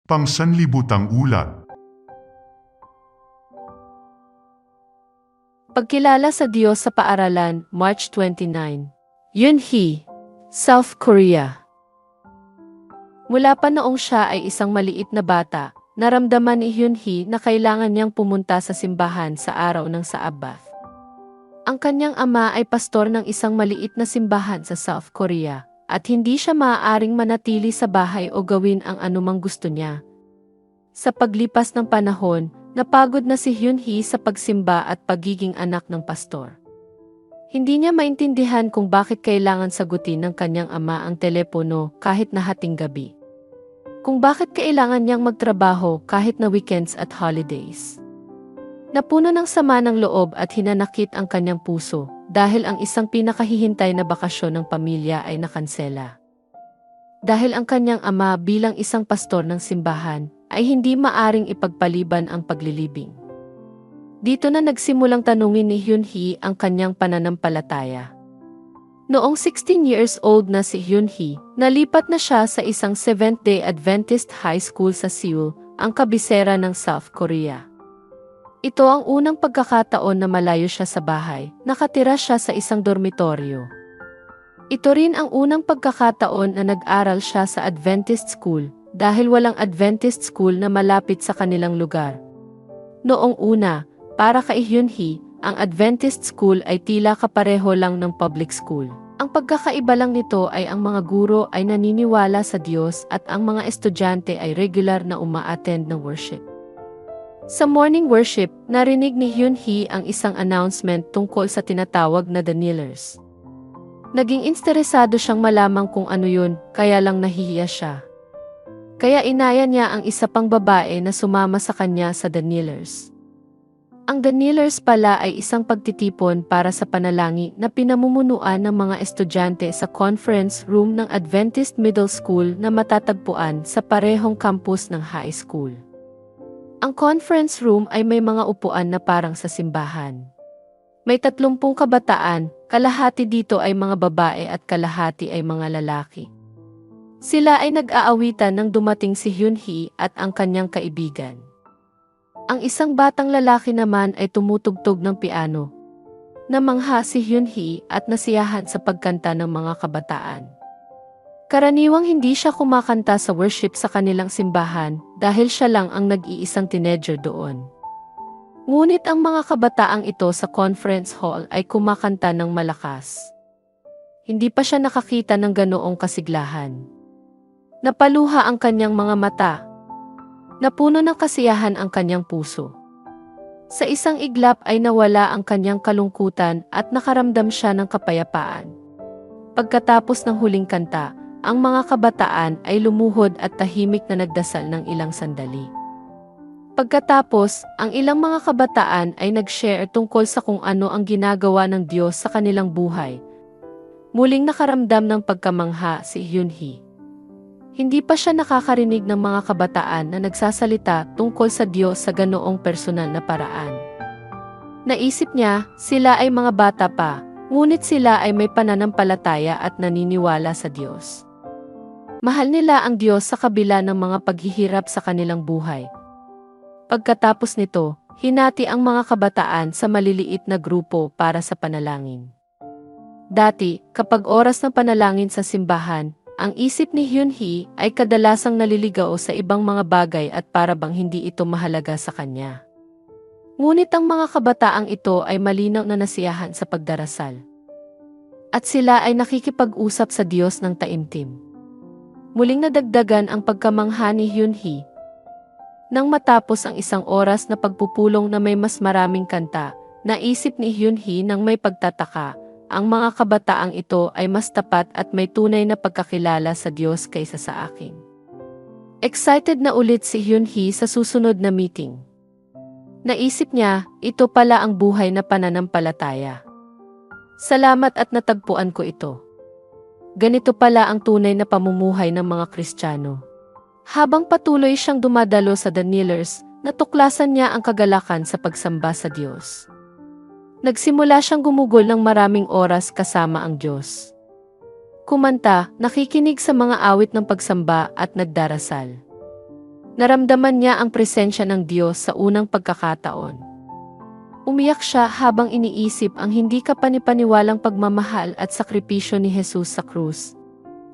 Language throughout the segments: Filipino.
Pangsanlibutang ulat. Pagkilala sa Diyos sa Paaralan, March 29. Yoonhee, South Korea. Mula pa noong siya ay isang maliit na bata, naramdaman ni Yoonhee na kailangan niyang pumunta sa simbahan sa araw ng Saabath. Ang kanyang ama ay pastor ng isang maliit na simbahan sa South Korea, at hindi siya maaaring manatili sa bahay o gawin ang anumang gusto niya. Sa paglipas ng panahon, napagod na si Yoonhee sa pagsimba at pagiging anak ng pastor. Hindi niya maintindihan kung bakit kailangan sagutin ng kanyang ama ang telepono kahit na hating gabi. Kung bakit kailangan niyang magtrabaho kahit na weekends at holidays. Napuno ng sama ng loob at hinanakit ang kanyang puso dahil ang isang pinakahihintay na bakasyon ng pamilya ay nakansela. Dahil ang kanyang ama bilang isang pastor ng simbahan ay hindi maaring ipagpaliban ang paglilibing. Dito na nagsimulang tanungin ni Yoonhee ang kanyang pananampalataya. Noong 16 years old na si Yoonhee, nalipat na siya sa isang Seventh-day Adventist High School sa Seoul, ang kabisera ng South Korea. Ito ang unang pagkakataon na malayo siya sa bahay, nakatira siya sa isang dormitoryo. Ito rin ang unang pagkakataon na nag-aral siya sa Adventist School, dahil walang Adventist School na malapit sa kanilang lugar. Noong una, para kay Yoonhee, ang Adventist School ay tila kapareho lang ng public school. Ang pagkakaiba lang nito ay ang mga guro ay naniniwala sa Diyos at ang mga estudyante ay regular na uma-attend ng worship. Sa morning worship, narinig ni Yoonhee ang isang announcement tungkol sa tinatawag na The Kneelers. Naging interesado siyang malaman kung ano yun, kaya lang nahihiya siya. Kaya inaya niya ang isa pang babae na sumama sa kanya sa The Kneelers. Ang The Kneelers pala ay isang pagtitipon para sa panalangin na pinamumunuan ng mga estudyante sa conference room ng Adventist Middle School na matatagpuan sa parehong campus ng high school. Ang conference room ay may mga upuan na parang sa simbahan. May 30 kabataan, kalahati dito ay mga babae at kalahati ay mga lalaki. Sila ay nag-aawitan nang dumating si Yoonhee at ang kanyang kaibigan. Ang isang batang lalaki naman ay tumutugtog ng piano. Namangha si Yoonhee at nasiyahan sa pagkanta ng mga kabataan. Karaniwang hindi siya kumakanta sa worship sa kanilang simbahan dahil siya lang ang nag-iisang teenager doon. Ngunit ang mga kabataang ito sa conference hall ay kumakanta ng malakas. Hindi pa siya nakakita ng ganoong kasiglahan. Napaluha ang kanyang mga mata. Napuno ng kasiyahan ang kanyang puso. Sa isang iglap ay nawala ang kanyang kalungkutan at nakaramdam siya ng kapayapaan. Pagkatapos ng huling kanta, ang mga kabataan ay lumuhod at tahimik na nagdasal ng ilang sandali. Pagkatapos, ang ilang mga kabataan ay nag-share tungkol sa kung ano ang ginagawa ng Diyos sa kanilang buhay. Muling nakaramdam ng pagkamangha si Yoonhee. Hindi pa siya nakakarinig ng mga kabataan na nagsasalita tungkol sa Diyos sa ganoong personal na paraan. Naisip niya, sila ay mga bata pa, ngunit sila ay may pananampalataya at naniniwala sa Diyos. Mahal nila ang Diyos sa kabila ng mga paghihirap sa kanilang buhay. Pagkatapos nito, hinati ang mga kabataan sa maliliit na grupo para sa panalangin. Dati, kapag oras ng panalangin sa simbahan, ang isip ni Yoonhee ay kadalasang naliligaw sa ibang mga bagay at para bang hindi ito mahalaga sa kanya. Ngunit ang mga kabataang ito ay malinaw na nasiyahan sa pagdarasal. At sila ay nakikipag-usap sa Diyos ng taimtim. Muling nadagdagan ang pagkamangha ni Yoonhee. Nang matapos ang isang oras na pagpupulong na may mas maraming kanta, naisip ni Yoonhee nang may pagtataka, ang mga kabataang ito ay mas tapat at may tunay na pagkakilala sa Diyos kaysa sa akin. Excited na ulit si Yoonhee sa susunod na meeting. Naisip niya, ito pala ang buhay na pananampalataya. Salamat at natagpuan ko ito. Ganito pala ang tunay na pamumuhay ng mga Kristiyano. Habang patuloy siyang dumadalo sa The Kneelers, natuklasan niya ang kagalakan sa pagsamba sa Diyos. Nagsimula siyang gumugol ng maraming oras kasama ang Diyos. kumanta, nakikinig sa mga awit ng pagsamba at nagdarasal. Naramdaman niya ang presensya ng Diyos sa unang pagkakataon. Umiyak siya habang iniisip ang hindi kapanipaniwalang pagmamahal at sakripisyo ni Jesus sa krus.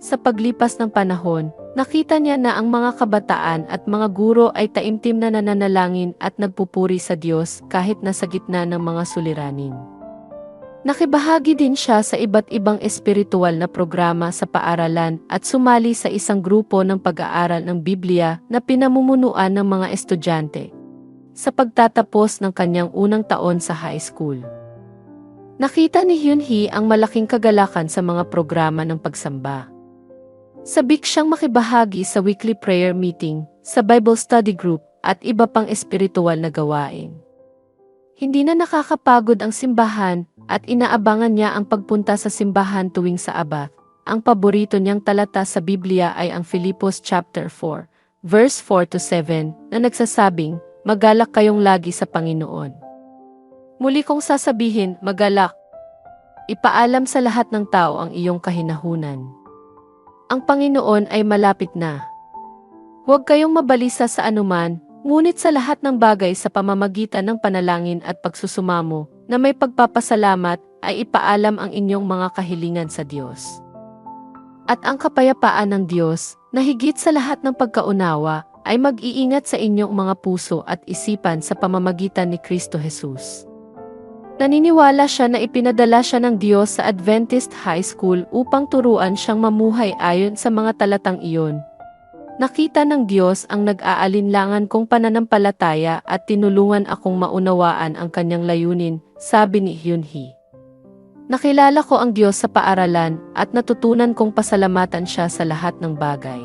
Sa paglipas ng panahon, nakita niya na ang mga kabataan at mga guro ay taimtim na nananalangin at nagpupuri sa Diyos kahit nasa gitna ng mga suliranin. Nakibahagi din siya sa iba't ibang espiritual na programa sa paaralan at sumali sa isang grupo ng pag-aaral ng Biblia na pinamumunuan ng mga estudyante sa pagtatapos ng kanyang unang taon sa high school. Nakita ni Hyun-hee ang malaking kagalakan sa mga programa ng pagsamba. Sabik siyang makibahagi sa weekly prayer meeting, sa Bible study group, at iba pang espiritual na gawain. Hindi na nakakapagod ang simbahan at inaabangan niya ang pagpunta sa simbahan tuwing sa Sabbath. Ang paborito niyang talata sa Biblia ay ang Filipos chapter 4, verse 4-7 na nagsasabing, "Magalak kayong lagi sa Panginoon." Muli kong sasabihin, magalak. Ipaalam sa lahat ng tao ang iyong kahinahunan. Ang Panginoon ay malapit na. Huwag kayong mabalisa sa anuman, ngunit sa lahat ng bagay sa pamamagitan ng panalangin at pagsusumamo, na may pagpapasalamat ay ipaalam ang inyong mga kahilingan sa Diyos. At ang kapayapaan ng Diyos, na higit sa lahat ng pagkaunawa, ay mag-iingat sa inyong mga puso at isipan sa pamamagitan ni Kristo Jesus. Naniniwala siya na ipinadala siya ng Diyos sa Adventist High School upang turuan siyang mamuhay ayon sa mga talatang iyon. Nakita ng Diyos ang nag-aalinlangan kong pananampalataya at tinulungan akong maunawaan ang kanyang layunin, sabi ni Hyun-hee. Nakilala ko ang Diyos sa paaralan at natutunan kong pasalamatan siya sa lahat ng bagay.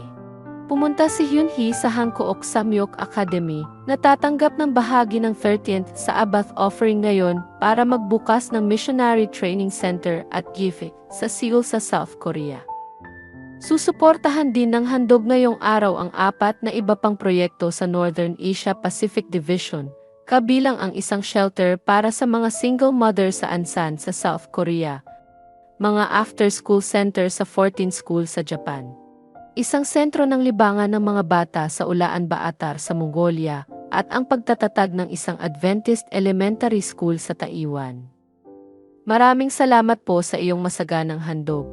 Pumunta si Hyun-hee sa Hankook Samyok Academy, natatanggap ng bahagi ng 13th sa Sabbath offering ngayon para magbukas ng Missionary Training Center at GIFIC sa Seoul sa South Korea. Susuportahan din ng handog ngayong araw ang 4 na iba pang proyekto sa Northern Asia Pacific Division, kabilang ang isang shelter para sa mga single mother sa Ansan sa South Korea, mga after-school center sa 14 school sa Japan, isang sentro ng libangan ng mga bata sa Ulaan Baatar sa Mongolia, at ang pagtatatag ng isang Adventist elementary school sa Taiwan. Maraming salamat po sa iyong masaganang handog.